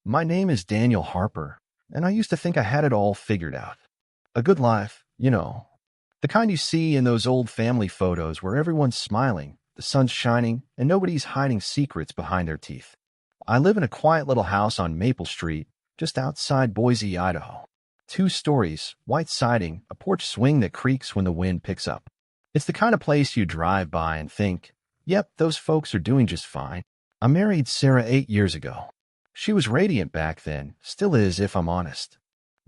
My name is Daniel Harper, and I used to think I had it all figured out. A good life, you know. The kind you see in those old family photos where everyone's smiling, the sun's shining, and nobody's hiding secrets behind their teeth. I live in a quiet little house on Maple Street, just outside Boise, Idaho. 2 stories, white siding, a porch swing that creaks when the wind picks up. It's the kind of place you drive by and think, yep, those folks are doing just fine. I married Sarah 8 years ago. She was radiant back then, still is if I'm honest.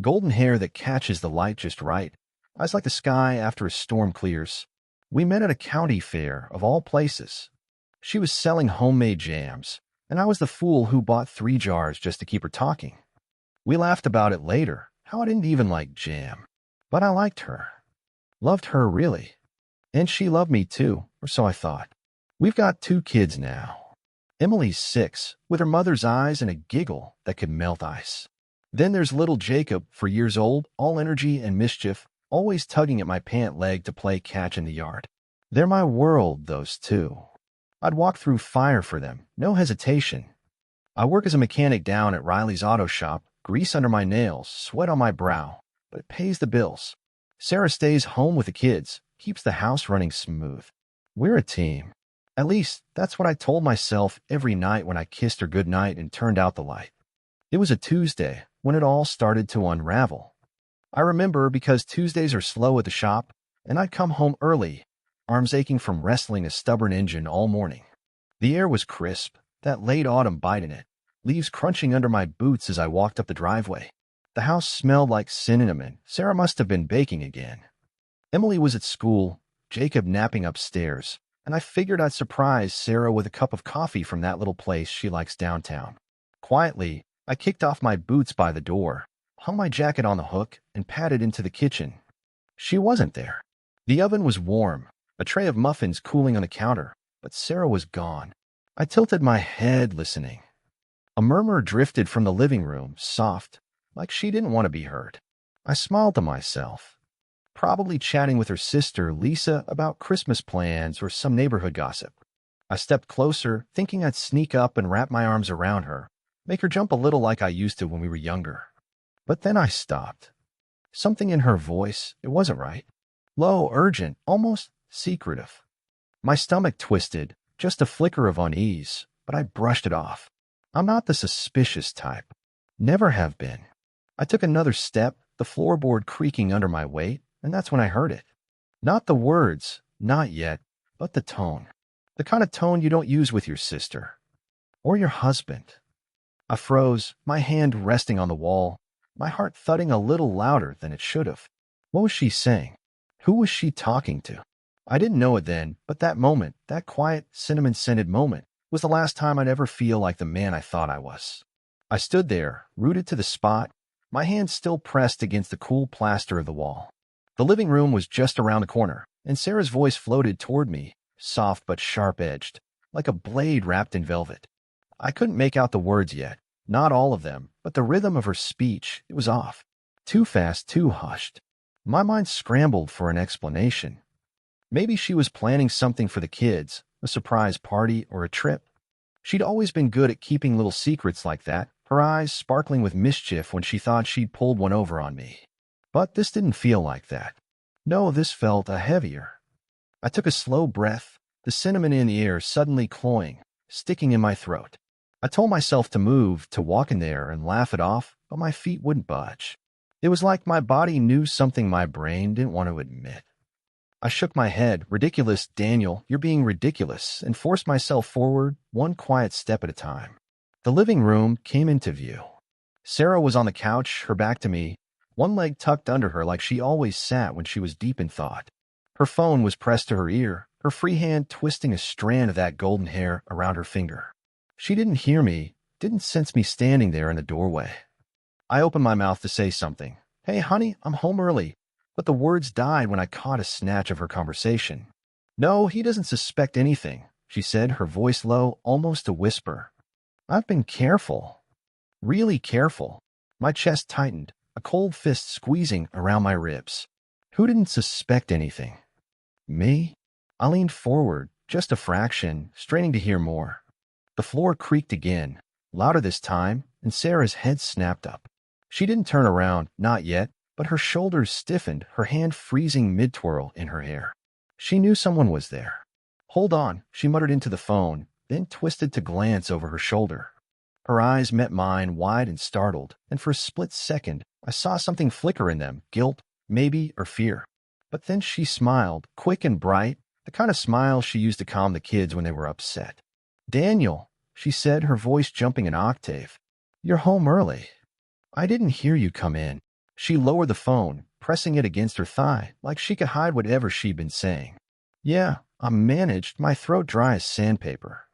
Golden hair that catches the light just right. Eyes like the sky after a storm clears. We met at a county fair, of all places. She was selling homemade jams, and I was the fool who bought 3 jars just to keep her talking. We laughed about it later, how I didn't even like jam. But I liked her. Loved her, really. And she loved me too, or so I thought. We've got 2 kids now. Emily's 6, with her mother's eyes and a giggle that could melt ice. Then there's little Jacob, 4 years old, all energy and mischief, always tugging at my pant leg to play catch in the yard. They're my world, those 2. I'd walk through fire for them, no hesitation. I work as a mechanic down at Riley's auto shop, grease under my nails, sweat on my brow, but it pays the bills. Sarah stays home with the kids, keeps the house running smooth. We're a team. At least, that's what I told myself every night when I kissed her goodnight and turned out the light. It was a Tuesday when it all started to unravel. I remember because Tuesdays are slow at the shop, and I'd come home early, arms aching from wrestling a stubborn engine all morning. The air was crisp, that late autumn bite in it, leaves crunching under my boots as I walked up the driveway. The house smelled like cinnamon. Sarah must have been baking again. Emily was at school, Jacob napping upstairs, and I figured I'd surprise Sarah with a cup of coffee from that little place she likes downtown. Quietly, I kicked off my boots by the door, hung my jacket on the hook, and padded into the kitchen. She wasn't there. The oven was warm, a tray of muffins cooling on the counter, but Sarah was gone. I tilted my head, listening. A murmur drifted from the living room, soft, like she didn't want to be heard. I smiled to myself. Probably chatting with her sister, Lisa, about Christmas plans or some neighborhood gossip. I stepped closer, thinking I'd sneak up and wrap my arms around her, make her jump a little like I used to when we were younger. But then I stopped. Something in her voice, it wasn't right. Low, urgent, almost secretive. My stomach twisted, just a flicker of unease, but I brushed it off. I'm not the suspicious type. Never have been. I took another step, the floorboard creaking under my weight, and that's when I heard it. Not the words, not yet, but the tone. The kind of tone you don't use with your sister. Or your husband. I froze, my hand resting on the wall, my heart thudding a little louder than it should have. What was she saying? Who was she talking to? I didn't know it then, but that moment, that quiet, cinnamon-scented moment, was the last time I'd ever feel like the man I thought I was. I stood there, rooted to the spot, my hand still pressed against the cool plaster of the wall. The living room was just around the corner, and Sarah's voice floated toward me, soft but sharp-edged, like a blade wrapped in velvet. I couldn't make out the words yet, not all of them, but the rhythm of her speech, it was off. Too fast, too hushed. My mind scrambled for an explanation. Maybe she was planning something for the kids, a surprise party or a trip. She'd always been good at keeping little secrets like that, her eyes sparkling with mischief when she thought she'd pulled one over on me. But this didn't feel like that. No, this felt a heavier. I took a slow breath, the cinnamon in the air suddenly cloying, sticking in my throat. I told myself to move, to walk in there and laugh it off, but my feet wouldn't budge. It was like my body knew something my brain didn't want to admit. I shook my head, ridiculous, Daniel, you're being ridiculous, and forced myself forward, one quiet step at a time. The living room came into view. Sarah was on the couch, her back to me, one leg tucked under her like she always sat when she was deep in thought. Her phone was pressed to her ear, her free hand twisting a strand of that golden hair around her finger. She didn't hear me, didn't sense me standing there in the doorway. I opened my mouth to say something. Hey, honey, I'm home early. But the words died when I caught a snatch of her conversation. No, he doesn't suspect anything, she said, her voice low, almost a whisper. I've been careful. Really careful. My chest tightened, a cold fist squeezing around my ribs. Who didn't suspect anything? Me? I leaned forward, just a fraction, straining to hear more. The floor creaked again, louder this time, and Sarah's head snapped up. She didn't turn around, not yet, but her shoulders stiffened, her hand freezing mid-twirl in her hair. She knew someone was there. "Hold on," she muttered into the phone, then twisted to glance over her shoulder. Her eyes met mine, wide and startled, and for a split second, I saw something flicker in them, guilt, maybe, or fear. But then she smiled, quick and bright, the kind of smile she used to calm the kids when they were upset. "Daniel," she said, her voice jumping an octave. "You're home early. I didn't hear you come in." She lowered the phone, pressing it against her thigh, like she could hide whatever she'd been saying. "Yeah, I managed, my throat dry as sandpaper.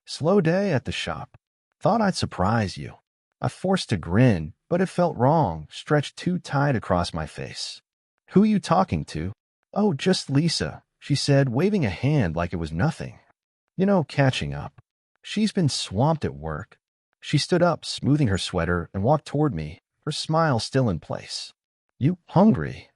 Slow day at the shop. Thought I'd surprise you." I forced a grin, but it felt wrong, stretched too tight across my face. "Who are you talking to?" "Oh, just Lisa," she said, waving a hand like it was nothing. "You know, catching up. She's been swamped at work." She stood up, smoothing her sweater, and walked toward me, her smile still in place. "You hungry?"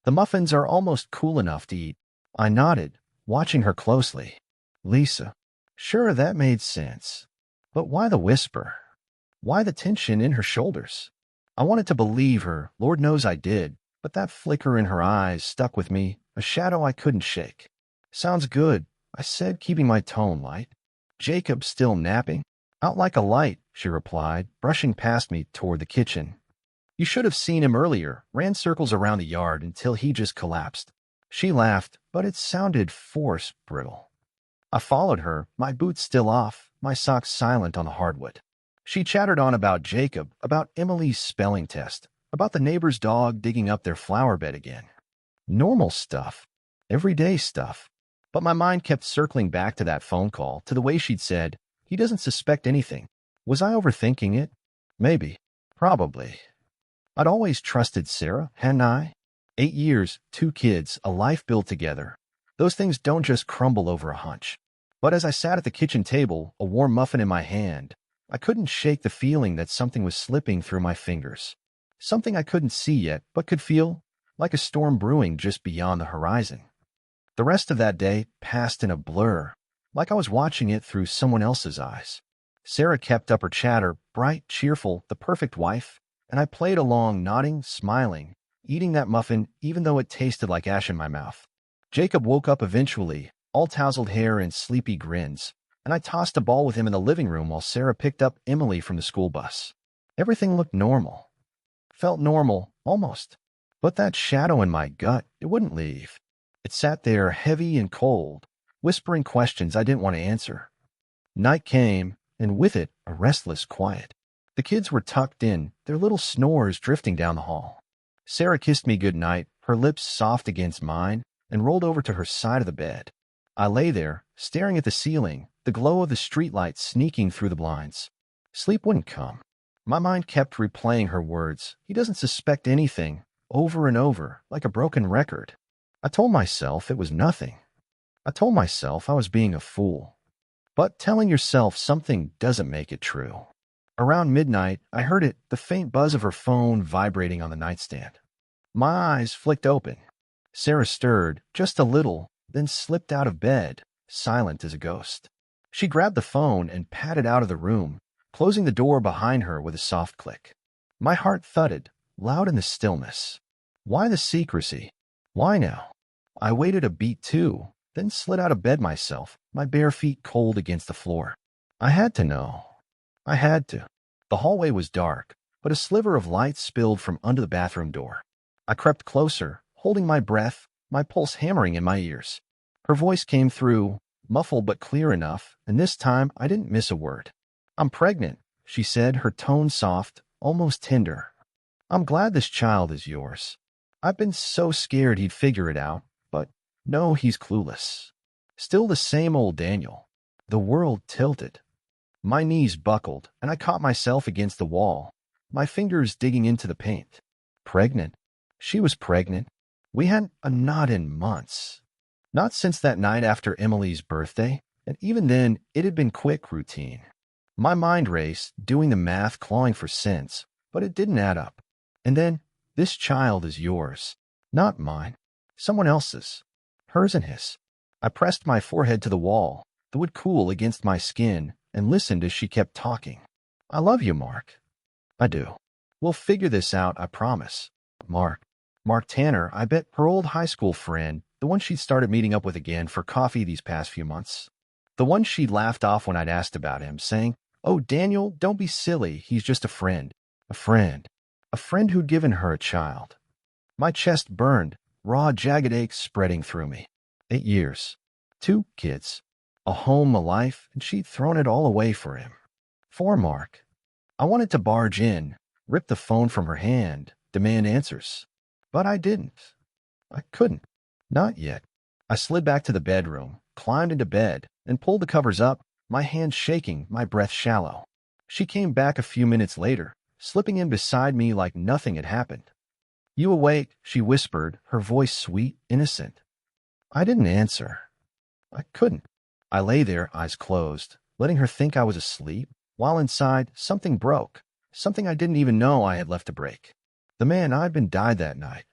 "The muffins are almost cool enough to eat." I nodded, watching her closely. "Lisa." Sure, that made sense. But why the whisper? Why the tension in her shoulders? I wanted to believe her, Lord knows I did, but that flicker in her eyes stuck with me, a shadow I couldn't shake. "Sounds good," I said, keeping my tone light. "Jacob still napping?" "Out like a light," she replied, brushing past me toward the kitchen. "You should have seen him earlier, ran circles around the yard until he just collapsed." She laughed, but it sounded forced, brittle. I followed her, my boots still off, my socks silent on the hardwood. She chattered on about Jacob, about Emily's spelling test, about the neighbor's dog digging up their flower bed again. Normal stuff. Everyday stuff. But my mind kept circling back to that phone call, to the way she'd said, "He doesn't suspect anything." Was I overthinking it? Maybe. Probably. I'd always trusted Sarah, hadn't I? 8 years, 2 kids, a life built together. Those things don't just crumble over a hunch. But as I sat at the kitchen table, a warm muffin in my hand, I couldn't shake the feeling that something was slipping through my fingers. Something I couldn't see yet, but could feel, like a storm brewing just beyond the horizon. The rest of that day passed in a blur, like I was watching it through someone else's eyes. Sarah kept up her chatter, bright, cheerful, the perfect wife, and I played along, nodding, smiling, eating that muffin even though it tasted like ash in my mouth. Jacob woke up eventually, all tousled hair and sleepy grins, and I tossed a ball with him in the living room while Sarah picked up Emily from the school bus. Everything looked normal. Felt normal, almost. But that shadow in my gut, it wouldn't leave. It sat there, heavy and cold, whispering questions I didn't want to answer. Night came, and with it, a restless quiet. The kids were tucked in, their little snores drifting down the hall. Sarah kissed me good night, her lips soft against mine, and rolled over to her side of the bed. I lay there, staring at the ceiling, the glow of the streetlight sneaking through the blinds. Sleep wouldn't come. My mind kept replaying her words. "He doesn't suspect anything," over and over, like a broken record. I told myself it was nothing. I told myself I was being a fool. But telling yourself something doesn't make it true. Around midnight, I heard it, the faint buzz of her phone vibrating on the nightstand. My eyes flicked open. Sarah stirred, just a little, then slipped out of bed, silent as a ghost. She grabbed the phone and padded out of the room, closing the door behind her with a soft click. My heart thudded, loud in the stillness. Why the secrecy? Why now? I waited a beat too, then slid out of bed myself, my bare feet cold against the floor. I had to know. I had to. The hallway was dark, but a sliver of light spilled from under the bathroom door. I crept closer, holding my breath, my pulse hammering in my ears. Her voice came through, muffled but clear enough, and this time I didn't miss a word. "I'm pregnant," she said, her tone soft, almost tender. "I'm glad this child is yours. I've been so scared he'd figure it out, but no, he's clueless. Still the same old Daniel." The world tilted. My knees buckled, and I caught myself against the wall, my fingers digging into the paint. Pregnant. She was pregnant. We hadn't a knot in months. Not since that night after Emily's birthday, and even then, it had been quick routine. My mind raced, doing the math, clawing for sense, but it didn't add up. And then, "This child is yours. Not mine. Someone else's. Hers and his." I pressed my forehead to the wall, the wood cool against my skin, and listened as she kept talking. I love you, Mark. I do. We'll figure this out, I promise. Mark. Mark Tanner, I bet her old high school friend, the one she'd started meeting up with again for coffee these past few months. The one she'd laughed off when I'd asked about him, saying, "Oh, Daniel, don't be silly. He's just a friend. A friend. A friend who'd given her a child." My chest burned, raw, jagged aches spreading through me. 8 years. 2 kids. A home, a life, and she'd thrown it all away for him. For Mark. I wanted to barge in, rip the phone from her hand, demand answers. But I didn't. I couldn't. Not yet. I slid back to the bedroom, climbed into bed, and pulled the covers up, my hands shaking, my breath shallow. She came back a few minutes later, slipping in beside me like nothing had happened. "You awake?" she whispered, her voice sweet, innocent. I didn't answer. I couldn't. I lay there, eyes closed, letting her think I was asleep, while inside, something broke, something I didn't even know I had left to break. The man I'd been died that night.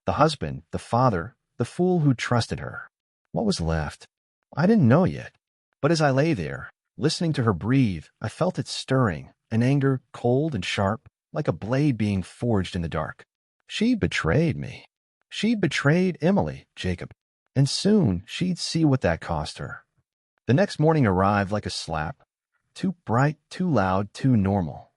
The husband, the father, the fool who trusted her. What was left? I didn't know yet. But as I lay there, listening to her breathe, I felt it stirring, an anger cold and sharp, like a blade being forged in the dark. She'd betrayed me. She'd betrayed Emily, Jacob. And soon she'd see what that cost her. The next morning arrived like a slap. Too bright, too loud, too normal.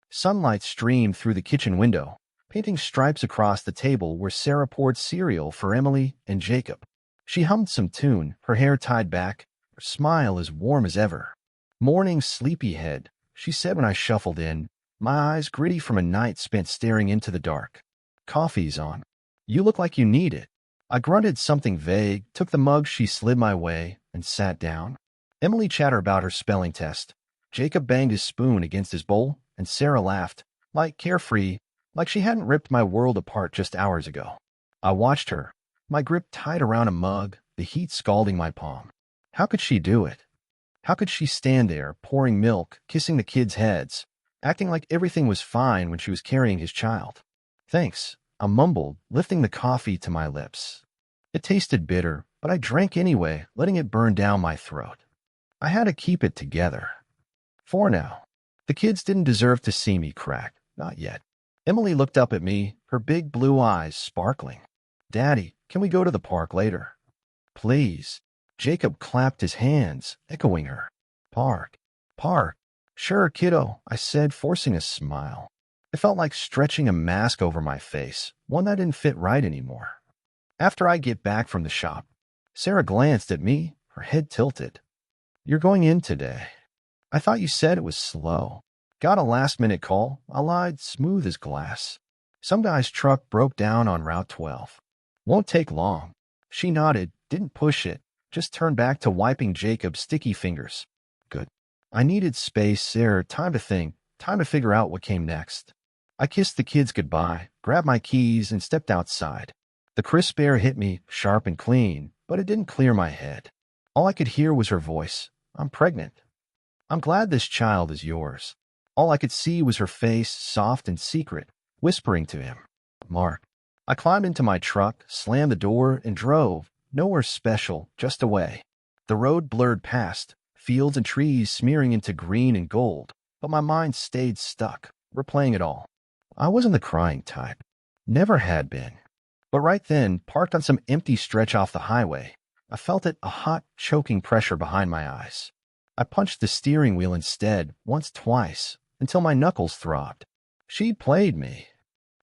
Sunlight streamed through the kitchen window, painting stripes across the table where Sarah poured cereal for Emily and Jacob. She hummed some tune, her hair tied back, her smile as warm as ever. "Morning, sleepyhead," she said when I shuffled in, my eyes gritty from a night spent staring into the dark. "Coffee's on. You look like you need it." I grunted something vague, took the mug she slid my way, and sat down. Emily chattered about her spelling test. Jacob banged his spoon against his bowl, and Sarah laughed, like carefree, like she hadn't ripped my world apart just hours ago. I watched her, my grip tight around a mug, the heat scalding my palm. How could she do it? How could she stand there, pouring milk, kissing the kids' heads, acting like everything was fine when she was carrying his child? "Thanks," I mumbled, lifting the coffee to my lips. It tasted bitter, but I drank anyway, letting it burn down my throat. I had to keep it together. For now. The kids didn't deserve to see me crack, not yet. Emily looked up at me, her big blue eyes sparkling. "Daddy, can we go to the park later?" "Please." Jacob clapped his hands, echoing her. "Park. Park. Sure, kiddo," I said, forcing a smile. It felt like stretching a mask over my face, one that didn't fit right anymore. After I get back from the shop, Sarah glanced at me, her head tilted. "You're going in today. I thought you said it was slow." "Got a last-minute call," I lied, smooth as glass. "Some guy's truck broke down on Route 12. Won't take long." She nodded, didn't push it, just turned back to wiping Jacob's sticky fingers. Good. I needed space, Sarah, time to think, time to figure out what came next. I kissed the kids goodbye, grabbed my keys, and stepped outside. The crisp air hit me, sharp and clean, but it didn't clear my head. All I could hear was her voice. "I'm pregnant. I'm glad this child is yours." All I could see was her face, soft and secret, whispering to him. "Mark." I climbed into my truck, slammed the door, and drove, nowhere special, just away. The road blurred past, fields and trees smearing into green and gold, but my mind stayed stuck, replaying it all. I wasn't the crying type. Never had been. But right then, parked on some empty stretch off the highway, I felt it, a hot, choking pressure behind my eyes. I punched the steering wheel instead, once, twice, until my knuckles throbbed. She'd played me.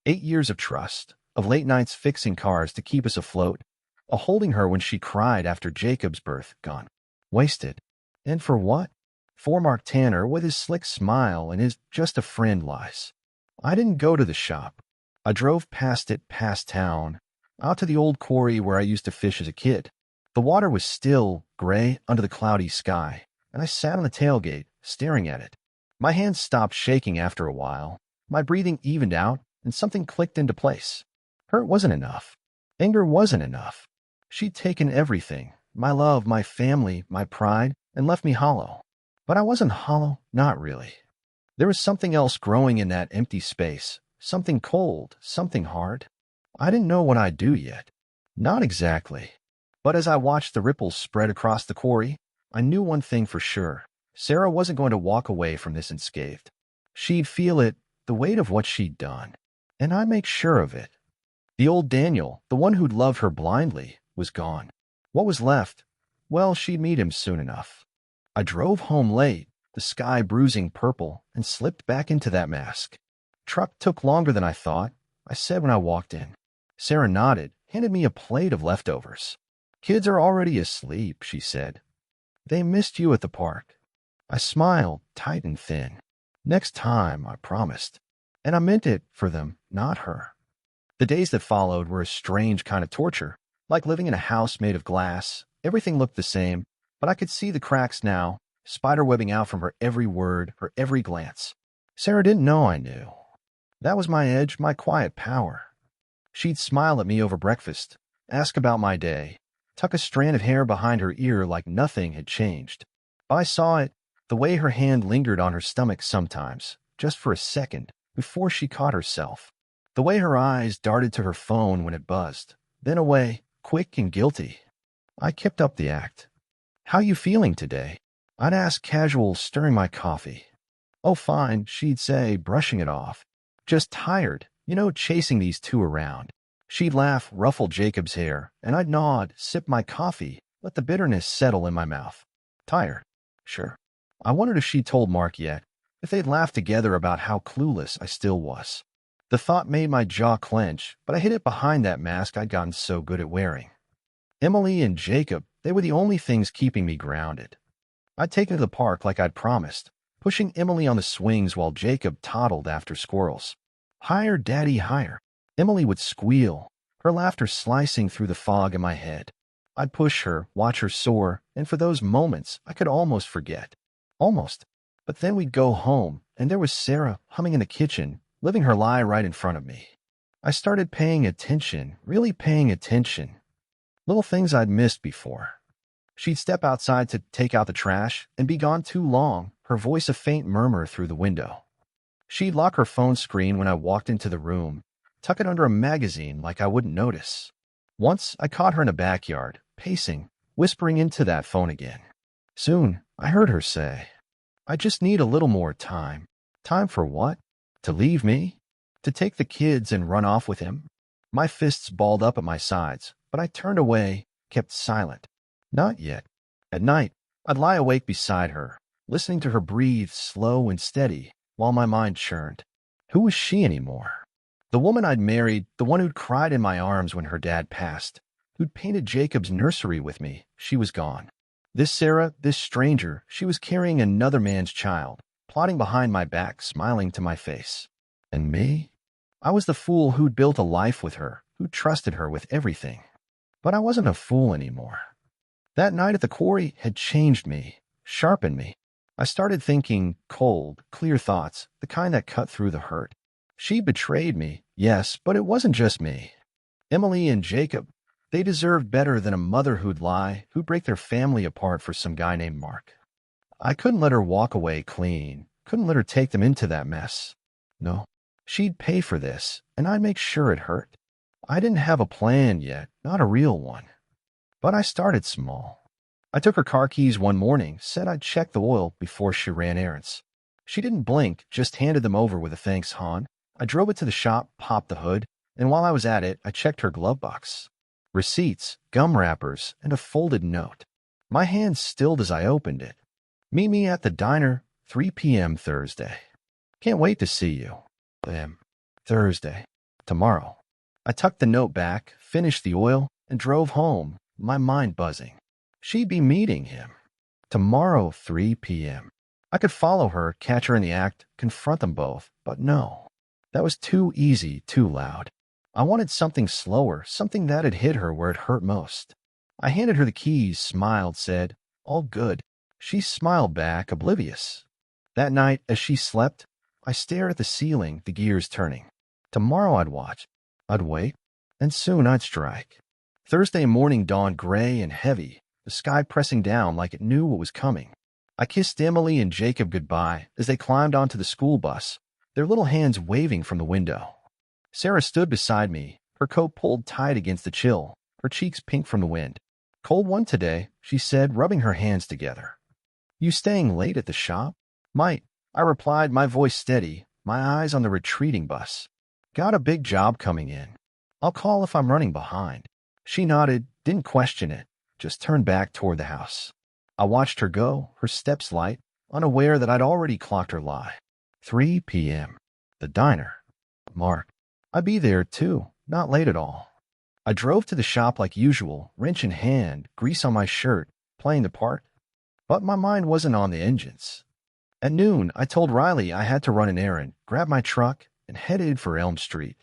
8 years of trust, of late nights fixing cars to keep us afloat, a holding her when she cried after Jacob's birth, gone. Wasted. And for what? For Mark Tanner with his slick smile and his just a friend lies. I didn't go to the shop. I drove past it, past town, out to the old quarry where I used to fish as a kid. The water was still, gray, under the cloudy sky, and I sat on the tailgate, staring at it. My hands stopped shaking after a while. My breathing evened out, and something clicked into place. Hurt wasn't enough. Anger wasn't enough. She'd taken everything, my love, my family, my pride, and left me hollow. But I wasn't hollow, not really. There was something else growing in that empty space, something cold, something hard. I didn't know what I'd do yet. Not exactly. But as I watched the ripples spread across the quarry, I knew one thing for sure. Sarah wasn't going to walk away from this unscathed. She'd feel it, the weight of what she'd done, and I'd make sure of it. The old Daniel, the one who'd loved her blindly, was gone. What was left? Well, she'd meet him soon enough. I drove home late, the sky bruising purple, and slipped back into that mask. Truck took longer than I thought, I said when I walked in. Sarah nodded, handed me a plate of leftovers. Kids are already asleep, she said. They missed you at the park. I smiled, tight and thin. Next time, I promised. And I meant it for them, not her. The days that followed were a strange kind of torture, like living in a house made of glass. Everything looked the same, but I could see the cracks now, spiderwebbing out from her every word, her every glance. Sarah didn't know I knew. That was my edge, my quiet power. She'd smile at me over breakfast, ask about my day, tuck a strand of hair behind her ear like nothing had changed. I saw it, the way her hand lingered on her stomach sometimes, just for a second, before she caught herself. The way her eyes darted to her phone when it buzzed, then away, quick and guilty. I kept up the act. How you feeling today? I'd ask casual, stirring my coffee. Oh, fine, she'd say, brushing it off. Just tired, chasing these two around. She'd laugh, ruffle Jacob's hair, and I'd nod, sip my coffee, let the bitterness settle in my mouth. Tired? Sure. I wondered if she'd told Mark yet, if they'd laughed together about how clueless I still was. The thought made my jaw clench, but I hid it behind that mask I'd gotten so good at wearing. Emily and Jacob, they were the only things keeping me grounded. I'd taken to the park like I'd promised, pushing Emily on the swings while Jacob toddled after squirrels. Higher, Daddy, higher. Emily would squeal, her laughter slicing through the fog in my head. I'd push her, watch her soar, and for those moments, I could almost forget. Almost. But then we'd go home, and there was Sarah humming in the kitchen, living her lie right in front of me. I started paying attention, really paying attention. Little things I'd missed before. She'd step outside to take out the trash and be gone too long, her voice a faint murmur through the window. She'd lock her phone screen when I walked into the room, tuck it under a magazine like I wouldn't notice. Once I caught her in a backyard, pacing, whispering into that phone again. Soon, I heard her say, I just need a little more time. Time for what? To leave me? To take the kids and run off with him? My fists balled up at my sides, but I turned away, kept silent. Not yet. At night, I'd lie awake beside her, listening to her breathe slow and steady while my mind churned. Who was she anymore? The woman I'd married, the one who'd cried in my arms when her dad passed, who'd painted Jacob's nursery with me, she was gone. This Sarah, this stranger, she was carrying another man's child, plotting behind my back, smiling to my face. And me? I was the fool who'd built a life with her, who'd trusted her with everything. But I wasn't a fool anymore. That night at the quarry had changed me, sharpened me. I started thinking cold, clear thoughts, the kind that cut through the hurt. She betrayed me, yes, but it wasn't just me. Emily and Jacob, they deserved better than a mother who'd lie, who'd break their family apart for some guy named Mark. I couldn't let her walk away clean, couldn't let her take them into that mess. No, she'd pay for this, and I'd make sure it hurt. I didn't have a plan yet, not a real one. But I started small. I took her car keys one morning, said I'd check the oil before she ran errands. She didn't blink, just handed them over with a thanks, hon. I drove it to the shop, popped the hood, and while I was at it, I checked her glove box. Receipts, gum wrappers, and a folded note. My hand stilled as I opened it. Meet me at the diner, 3 p.m. Thursday. Can't wait to see you. Thursday. Tomorrow. I tucked the note back, finished the oil, and drove home, my mind buzzing. She'd be meeting him. Tomorrow, 3 p.m. I could follow her, catch her in the act, confront them both, but no. That was too easy, too loud. I wanted something slower, something that'd hit her where it hurt most. I handed her the keys, smiled, said, all good. She smiled back, oblivious. That night, as she slept, I stared at the ceiling, the gears turning. Tomorrow I'd watch. I'd wait, and soon I'd strike. Thursday morning dawned gray and heavy, the sky pressing down like it knew what was coming. I kissed Emily and Jacob goodbye as they climbed onto the school bus, their little hands waving from the window. Sarah stood beside me, her coat pulled tight against the chill, her cheeks pink from the wind. Cold one today, she said, rubbing her hands together. You staying late at the shop? Might. I replied, my voice steady, my eyes on the retreating bus. Got a big job coming in. I'll call if I'm running behind. She nodded, didn't question it, just turned back toward the house. I watched her go, her steps light, unaware that I'd already clocked her lie. 3 p.m. The diner. Mark. I'd be there, too, not late at all. I drove to the shop like usual, wrench in hand, grease on my shirt, playing the part. But my mind wasn't on the engines. At noon, I told Riley I had to run an errand, grabbed my truck, and headed for Elm Street.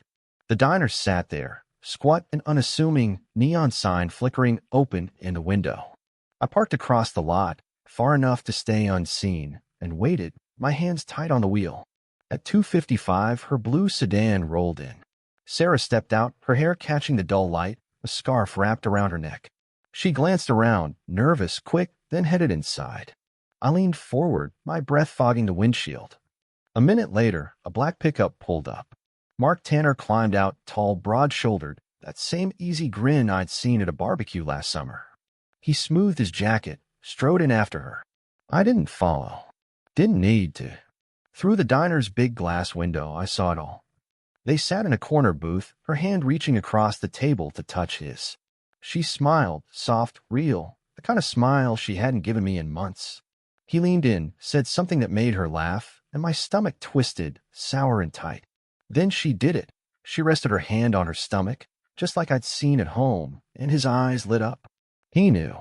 The diner sat there, squat and unassuming, neon sign flickering open in the window. I parked across the lot, far enough to stay unseen, and waited, my hands tight on the wheel. At 2:55, her blue sedan rolled in. Sarah stepped out, her hair catching the dull light, a scarf wrapped around her neck. She glanced around, nervous, quick, then headed inside. I leaned forward, my breath fogging the windshield. A minute later, a black pickup pulled up. Mark Tanner climbed out, tall, broad-shouldered, that same easy grin I'd seen at a barbecue last summer. He smoothed his jacket, strode in after her. I didn't follow. Didn't need to. Through the diner's big glass window, I saw it all. They sat in a corner booth, her hand reaching across the table to touch his. She smiled, soft, real, the kind of smile she hadn't given me in months. He leaned in, said something that made her laugh, and my stomach twisted, sour and tight. Then she did it. She rested her hand on her stomach, just like I'd seen at home, and his eyes lit up. He knew.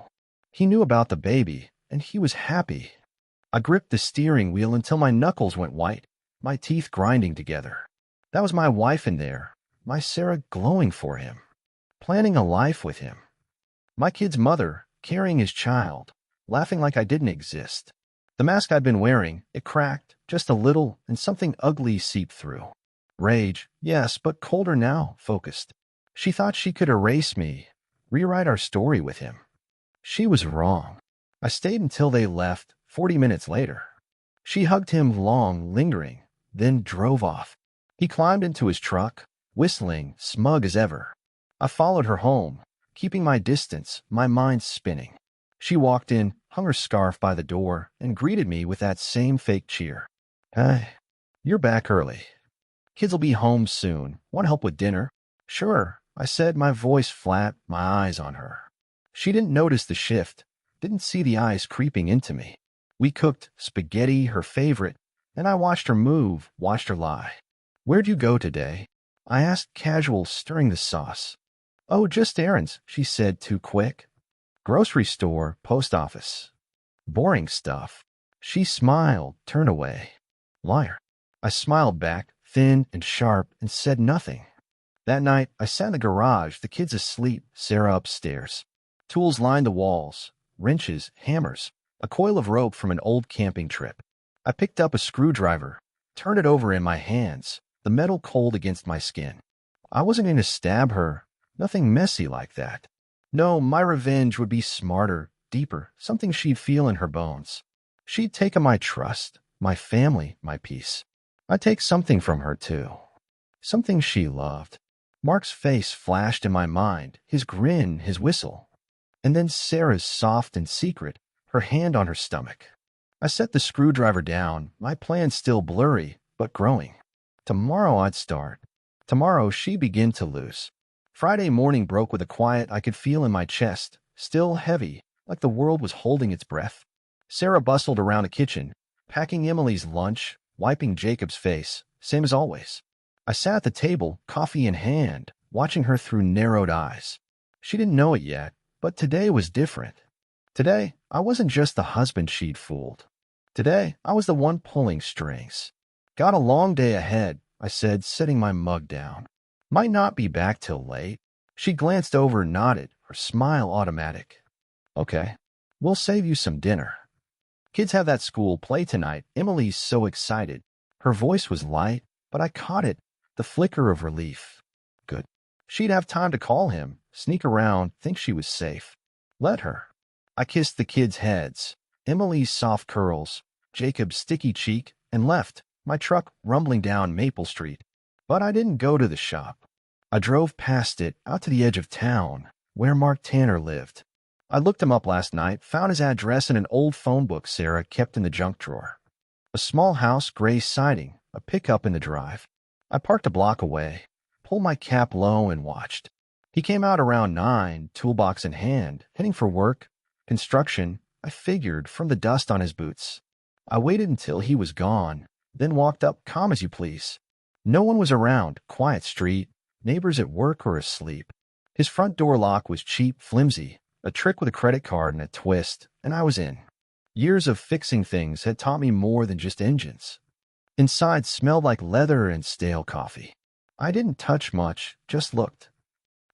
He knew about the baby, and he was happy. I gripped the steering wheel until my knuckles went white, my teeth grinding together. That was my wife in there, my Sarah glowing for him, planning a life with him. My kid's mother, carrying his child, laughing like I didn't exist. The mask I'd been wearing, it cracked, just a little, and something ugly seeped through. Rage, yes, but colder now, focused. She thought she could erase me, rewrite our story with him. She was wrong. I stayed until they left, 40 minutes later. She hugged him long, lingering, then drove off. He climbed into his truck, whistling, smug as ever. I followed her home, keeping my distance, my mind spinning. She walked in, hung her scarf by the door, and greeted me with that same fake cheer. Hey, you're back early. Kids'll be home soon. Want help with dinner? Sure, I said, my voice flat, my eyes on her. She didn't notice the shift, didn't see the eyes creeping into me. We cooked spaghetti, her favorite, and I watched her move, watched her lie. Where'd you go today? I asked, casual, stirring the sauce. Oh, just errands, she said, too quick. Grocery store, post office. Boring stuff. She smiled, turned away. Liar. I smiled back, thin and sharp, and said nothing. That night, I sat in the garage, the kids asleep, Sarah upstairs. Tools lined the walls, wrenches, hammers, a coil of rope from an old camping trip. I picked up a screwdriver, turned it over in my hands, the metal cold against my skin. I wasn't going to stab her, nothing messy like that. No, my revenge would be smarter, deeper, something she'd feel in her bones. She'd taken my trust, my family, my peace. I'd take something from her, too. Something she loved. Mark's face flashed in my mind, his grin, his whistle. And then Sarah's soft and secret, her hand on her stomach. I set the screwdriver down, my plan still blurry, but growing. Tomorrow I'd start. Tomorrow she'd begin to lose. Friday morning broke with a quiet I could feel in my chest, still heavy, like the world was holding its breath. Sarah bustled around the kitchen, packing Emily's lunch, wiping Jacob's face, same as always. I sat at the table, coffee in hand, watching her through narrowed eyes. She didn't know it yet, but today was different. Today, I wasn't just the husband she'd fooled. Today, I was the one pulling strings. Got a long day ahead, I said, setting my mug down. Might not be back till late. She glanced over and nodded, her smile automatic. Okay, we'll save you some dinner. Kids have that school play tonight. Emily's so excited. Her voice was light, but I caught it, the flicker of relief. Good. She'd have time to call him, sneak around, think she was safe. Let her. I kissed the kids' heads, Emily's soft curls, Jacob's sticky cheek, and left, my truck rumbling down Maple Street. But I didn't go to the shop. I drove past it, out to the edge of town, where Mark Tanner lived. I looked him up last night, found his address in an old phone book Sarah kept in the junk drawer. A small house, gray siding, a pickup in the drive. I parked a block away, pulled my cap low and watched. He came out around 9, toolbox in hand, heading for work. Construction, I figured, from the dust on his boots. I waited until he was gone, then walked up calm as you please. No one was around, quiet street, neighbors at work or asleep. His front door lock was cheap, flimsy, a trick with a credit card and a twist, and I was in. Years of fixing things had taught me more than just engines. Inside smelled like leather and stale coffee. I didn't touch much, just looked.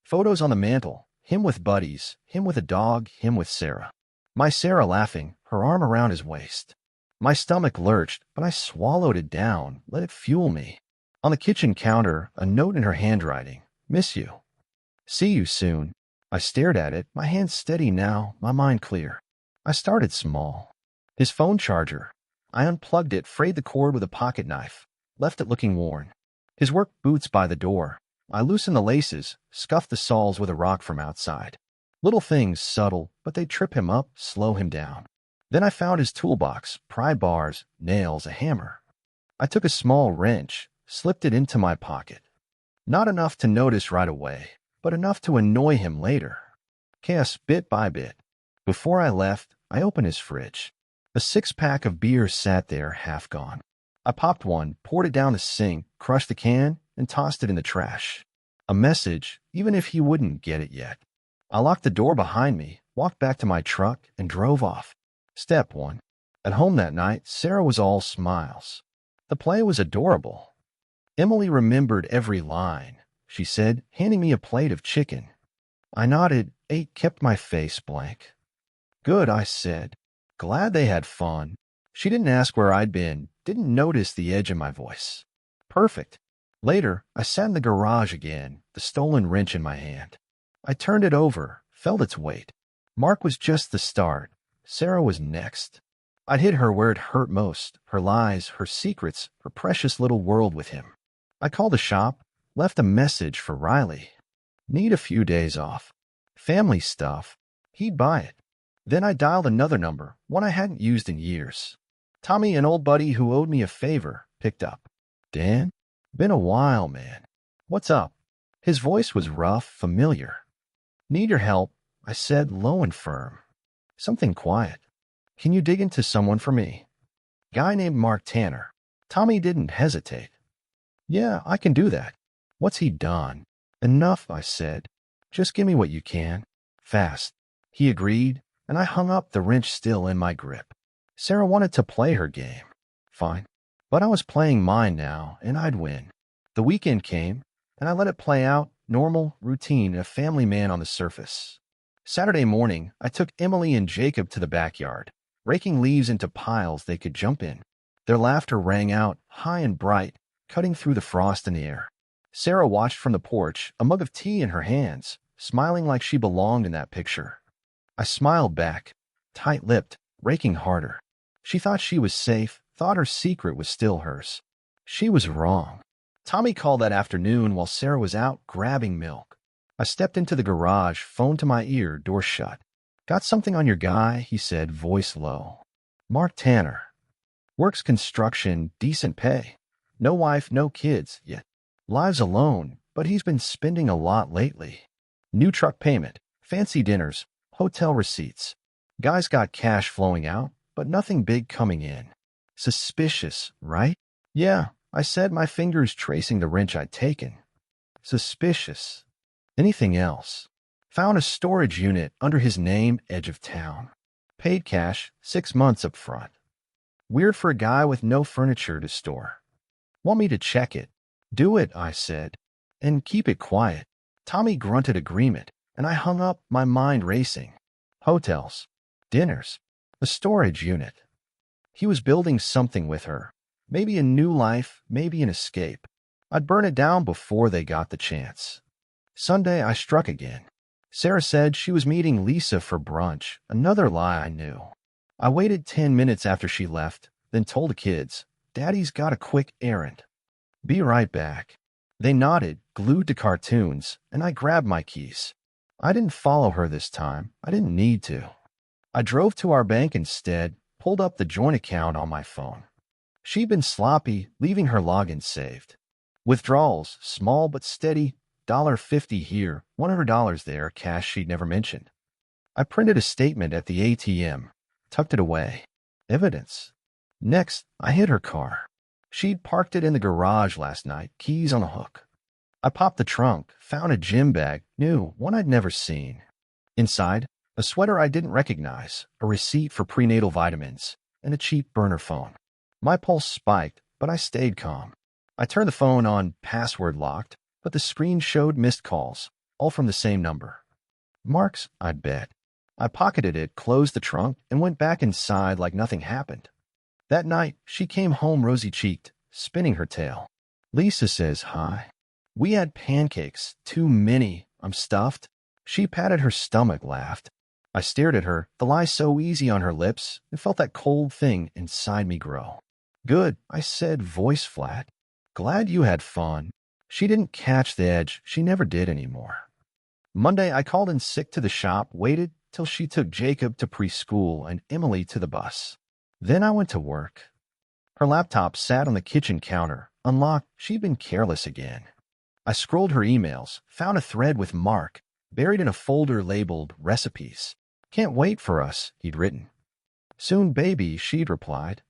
Photos on the mantel, him with buddies, him with a dog, him with Sarah. My Sarah laughing, her arm around his waist. My stomach lurched, but I swallowed it down, let it fuel me. On the kitchen counter, a note in her handwriting. Miss you. See you soon. I stared at it, my hands steady now, my mind clear. I started small. His phone charger. I unplugged it, frayed the cord with a pocket knife, left it looking worn. His work boots by the door. I loosened the laces, scuffed the soles with a rock from outside. Little things, subtle, but they trip him up, slow him down. Then I found his toolbox, pry bars, nails, a hammer. I took a small wrench, slipped it into my pocket. Not enough to notice right away, but enough to annoy him later. Chaos bit by bit. Before I left, I opened his fridge. A 6-pack of beer sat there, half gone. I popped one, poured it down the sink, crushed the can, and tossed it in the trash. A message, even if he wouldn't get it yet. I locked the door behind me, walked back to my truck, and drove off. Step 1. At home that night, Sarah was all smiles. The play was adorable. Emily remembered every line, she said, handing me a plate of chicken. I nodded, ate, kept my face blank. Good, I said. Glad they had fun. She didn't ask where I'd been, didn't notice the edge of my voice. Perfect. Later, I sat in the garage again, the stolen wrench in my hand. I turned it over, felt its weight. Mark was just the start. Sarah was next. I'd hit her where it hurt most, her lies, her secrets, her precious little world with him. I called the shop, left a message for Riley. Need a few days off. Family stuff. He'd buy it. Then I dialed another number, one I hadn't used in years. Tommy, an old buddy who owed me a favor, picked up. Dan? Been a while, man. What's up? His voice was rough, familiar. Need your help, I said, low and firm. Something quiet. Can you dig into someone for me? Guy named Mark Tanner. Tommy didn't hesitate. Yeah, I can do that. What's he done? Enough, I said. Just give me what you can. Fast. He agreed, and I hung up, the wrench still in my grip. Sarah wanted to play her game. Fine. But I was playing mine now, and I'd win. The weekend came, and I let it play out, normal, routine, a family man on the surface. Saturday morning, I took Emily and Jacob to the backyard, raking leaves into piles they could jump in. Their laughter rang out, high and bright, cutting through the frost in the air. Sarah watched from the porch, a mug of tea in her hands, smiling like she belonged in that picture. I smiled back, tight-lipped, raking harder. She thought she was safe, thought her secret was still hers. She was wrong. Tommy called that afternoon while Sarah was out grabbing milk. I stepped into the garage, phone to my ear, door shut. Got something on your guy, he said, voice low. Mark Tanner. Works construction, decent pay. No wife, no kids, yet. Lives alone, but he's been spending a lot lately. New truck payment, fancy dinners, hotel receipts. Guy's got cash flowing out, but nothing big coming in. Suspicious, right? Yeah, I said, my fingers tracing the wrench I'd taken. Suspicious. Anything else? Found a storage unit under his name, edge of town. Paid cash, 6 months up front. Weird for a guy with no furniture to store. Want me to check it? Do it, I said. And keep it quiet. Tommy grunted agreement, and I hung up, my mind racing. Hotels. Dinners. A storage unit. He was building something with her. Maybe a new life, maybe an escape. I'd burn it down before they got the chance. Sunday, I struck again. Sarah said she was meeting Lisa for brunch, another lie I knew. I waited 10 minutes after she left, then told the kids, Daddy's got a quick errand. Be right back. They nodded, glued to cartoons, and I grabbed my keys. I didn't follow her this time. I didn't need to. I drove to our bank instead, pulled up the joint account on my phone. She'd been sloppy, leaving her login saved. Withdrawals, small but steady, $50 here, $100 there, cash she'd never mentioned. I printed a statement at the ATM, tucked it away. Evidence. Next, I hit her car. She'd parked it in the garage last night, keys on a hook. I popped the trunk, found a gym bag, new, one I'd never seen. Inside, a sweater I didn't recognize, a receipt for prenatal vitamins, and a cheap burner phone. My pulse spiked, but I stayed calm. I turned the phone on password locked, but the screen showed missed calls, all from the same number. Mark's, I'd bet. I pocketed it, closed the trunk, and went back inside like nothing happened. That night, she came home rosy-cheeked, spinning her tail. Lisa says hi. We had pancakes, too many. I'm stuffed. She patted her stomach, laughed. I stared at her, the lie so easy on her lips, and felt that cold thing inside me grow. Good, I said, voice flat. Glad you had fun. She didn't catch the edge. She never did anymore. Monday, I called in sick to the shop, waited till she took Jacob to preschool and Emily to the bus. Then I went to work. Her laptop sat on the kitchen counter, unlocked. She'd been careless again. I scrolled her emails, found a thread with Mark, buried in a folder labeled recipes. Can't wait for us, he'd written. Soon, baby, she'd replied.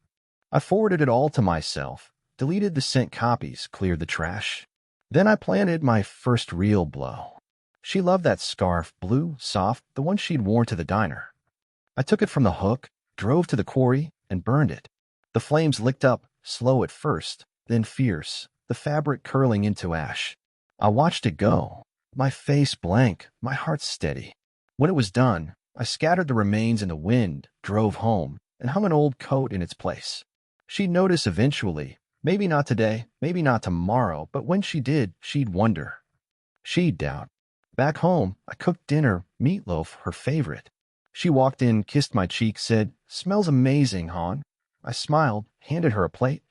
I forwarded it all to myself, deleted the sent copies, cleared the trash. Then I planted my first real blow. She loved that scarf, blue, soft, the one she'd worn to the diner. I took it from the hook, drove to the quarry, and burned it. The flames licked up, slow at first, then fierce, the fabric curling into ash. I watched it go, my face blank, my heart steady. When it was done, I scattered the remains in the wind, drove home, and hung an old coat in its place. She'd notice eventually, maybe not today, maybe not tomorrow, but when she did, she'd wonder. She'd doubt. Back home, I cooked dinner, meatloaf, her favorite. She walked in, kissed my cheek, said, "Smells amazing, hon." I smiled, handed her a plate.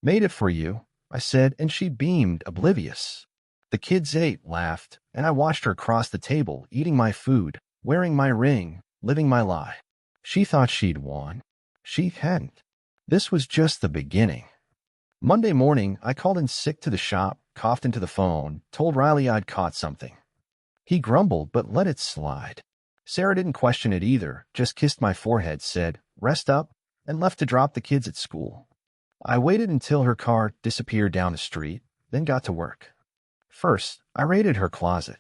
"Made it for you," I said, and she beamed, oblivious. The kids ate, laughed, and I watched her cross the table, eating my food, wearing my ring, living my lie. She thought she'd won. She hadn't. This was just the beginning. Monday morning, I called in sick to the shop, coughed into the phone, told Riley I'd caught something. He grumbled, but let it slide. Sarah didn't question it either, just kissed my forehead, said, "Rest up," and left to drop the kids at school. I waited until her car disappeared down the street, then got to work. First, I raided her closet.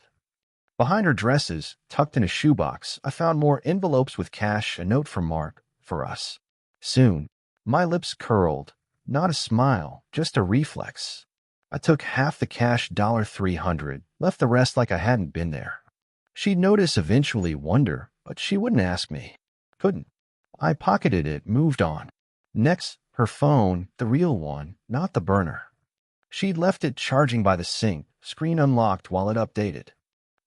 Behind her dresses, tucked in a shoebox, I found more envelopes with cash, a note from Mark, for us. Soon, my lips curled, not a smile, just a reflex. I took half the cash, $300, left the rest like I hadn't been there. She'd notice eventually, wonder, but she wouldn't ask me. Couldn't. I pocketed it, moved on. Next, her phone, the real one, not the burner. She'd left it charging by the sink, screen unlocked while it updated.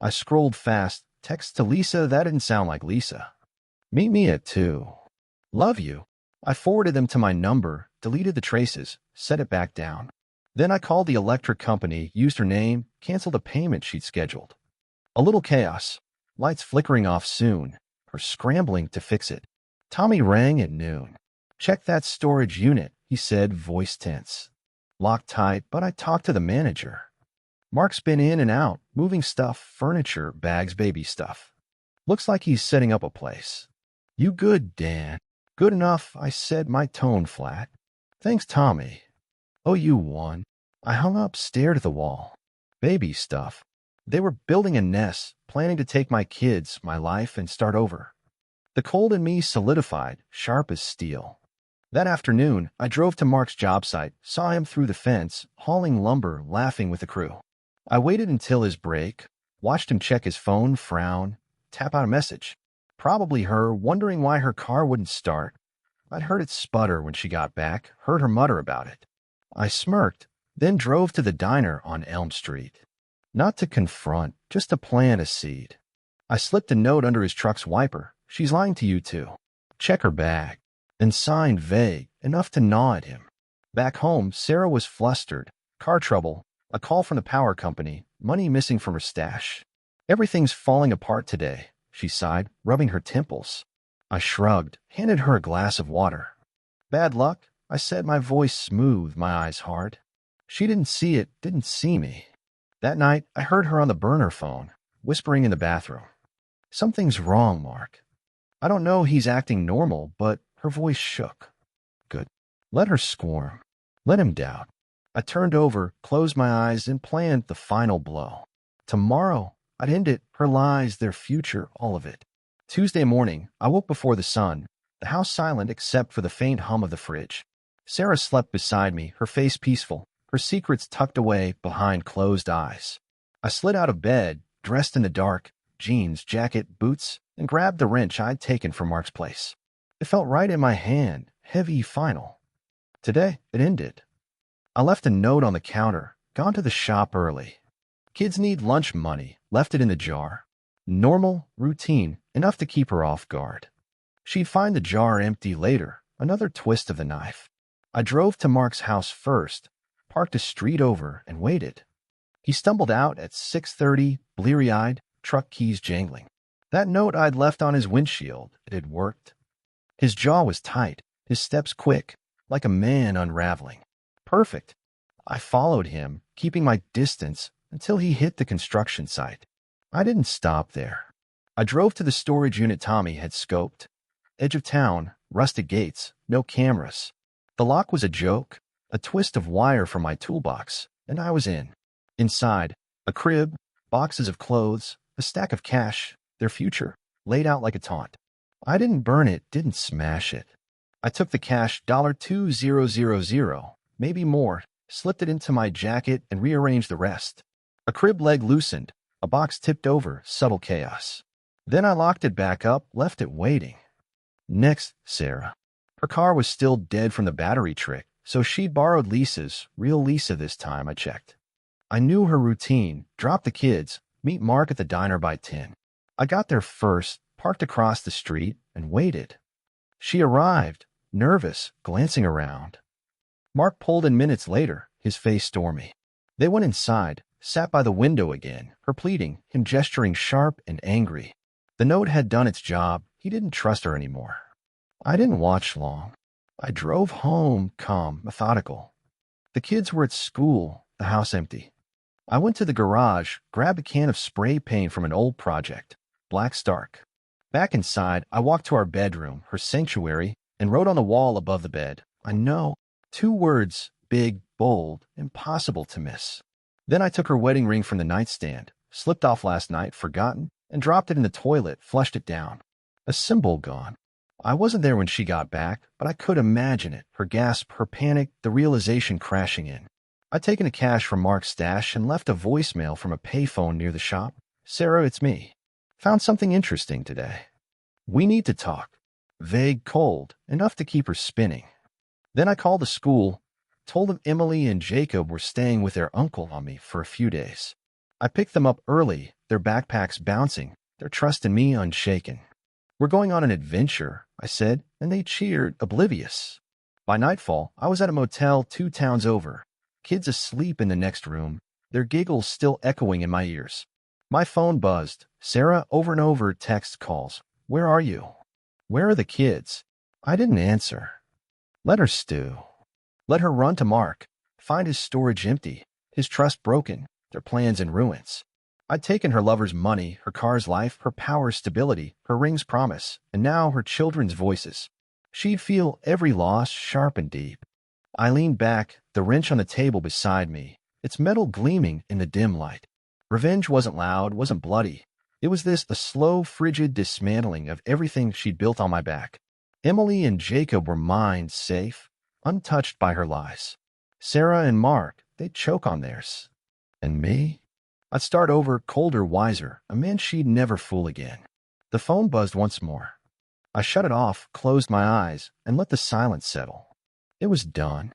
I scrolled fast, text to Lisa, that didn't sound like Lisa. Meet me at 2. Love you. I forwarded them to my number, deleted the traces, set it back down. Then I called the electric company, used her name, canceled a payment she'd scheduled. A little chaos, lights flickering off soon, her scrambling to fix it. Tommy rang at noon. "Check that storage unit," he said, voice tense. Locked tight, but I talked to the manager. "Mark's been in and out, moving stuff, furniture, bags, baby stuff. Looks like he's setting up a place." "You good, Dan?" "Good enough," I said, my tone flat. "Thanks, Tommy." "Oh, you won." I hung up, stared at the wall. Baby stuff. They were building a nest, planning to take my kids, my life, and start over. The cold in me solidified, sharp as steel. That afternoon, I drove to Mark's job site, saw him through the fence, hauling lumber, laughing with the crew. I waited until his break, watched him check his phone, frown, tap out a message. Probably her, wondering why her car wouldn't start. I'd heard it sputter when she got back, heard her mutter about it. I smirked, then drove to the diner on Elm Street. Not to confront, just to plant a seed. I slipped a note under his truck's wiper. "She's lying to you too. Check her bag." And signed vague, enough to gnaw at him. Back home, Sarah was flustered. Car trouble, a call from the power company, money missing from her stash. "Everything's falling apart today," she sighed, rubbing her temples. I shrugged, handed her a glass of water. "Bad luck?" I said, my voice smooth, my eyes hard. She didn't see it, didn't see me. That night, I heard her on the burner phone, whispering in the bathroom. Something's wrong, Mark. I don't know he's acting normal, but her voice shook. Good. Let her squirm. Let him doubt. I turned over, closed my eyes, and planned the final blow. Tomorrow, I'd end it, her lies, their future, all of it. Tuesday morning, I woke before the sun, the house silent except for the faint hum of the fridge. Sarah slept beside me, her face peaceful, her secrets tucked away behind closed eyes. I slid out of bed, dressed in the dark, jeans, jacket, boots, and grabbed the wrench I'd taken from Mark's place. It felt right in my hand, heavy, final. Today, it ended. I left a note on the counter, gone to the shop early. Kids need lunch money, left it in the jar. Normal, routine, enough to keep her off guard. She'd find the jar empty later, another twist of the knife. I drove to Mark's house first, parked a street over, and waited. He stumbled out at 6:30, bleary-eyed, truck keys jangling. That note I'd left on his windshield, it had worked. His jaw was tight, his steps quick, like a man unraveling. Perfect. I followed him, keeping my distance, until he hit the construction site. I didn't stop there. I drove to the storage unit Tommy had scoped. Edge of town, rusted gates, no cameras. The lock was a joke, a twist of wire from my toolbox, and I was in. Inside, a crib, boxes of clothes, a stack of cash, their future, laid out like a taunt. I didn't burn it, didn't smash it. I took the cash $2,000, maybe more, slipped it into my jacket and rearranged the rest. A crib leg loosened, a box tipped over, subtle chaos. Then I locked it back up, left it waiting. Next, Sarah. Her car was still dead from the battery trick, so she'd borrowed Lisa's, real Lisa this time, I checked. I knew her routine, drop the kids, meet Mark at the diner by 10. I got there first, parked across the street, and waited. She arrived, nervous, glancing around. Mark pulled in minutes later, his face stormy. They went inside, sat by the window again, her pleading, him gesturing sharp and angry. The note had done its job. He didn't trust her anymore. I didn't watch long. I drove home, calm, methodical. The kids were at school, the house empty. I went to the garage, grabbed a can of spray paint from an old project, Black Stark. Back inside, I walked to our bedroom, her sanctuary, and wrote on the wall above the bed, I know. 2 words, big, bold, impossible to miss. Then I took her wedding ring from the nightstand, slipped off last night, forgotten, and dropped it in the toilet, flushed it down. A symbol gone. I wasn't there when she got back, but I could imagine it, her gasp, her panic, the realization crashing in. I'd taken the cash from Mark's stash and left a voicemail from a payphone near the shop. Sarah, it's me. Found something interesting today. We need to talk. Vague, cold, enough to keep her spinning. Then I called the school, told them Emily and Jacob were staying with their uncle on me for a few days. I picked them up early, their backpacks bouncing, their trust in me unshaken. We're going on an adventure, I said, and they cheered, oblivious. By nightfall, I was at a motel 2 towns over, kids asleep in the next room, their giggles still echoing in my ears. My phone buzzed. Sarah, over and over, text calls. Where are you? Where are the kids? I didn't answer. Let her stew. Let her run to Mark, find his storage empty, his trust broken, their plans in ruins. I'd taken her lover's money, her car's life, her power's stability, her ring's promise, and now her children's voices. She'd feel every loss sharp and deep. I leaned back, the wrench on the table beside me, its metal gleaming in the dim light. Revenge wasn't loud, wasn't bloody. It was a slow, frigid dismantling of everything she'd built on my back. Emily and Jacob were mine, safe, untouched by her lies. Sarah and Mark, they'd choke on theirs. And me? I'd start over, colder, wiser, a man she'd never fool again. The phone buzzed once more. I shut it off, closed my eyes, and let the silence settle. It was done.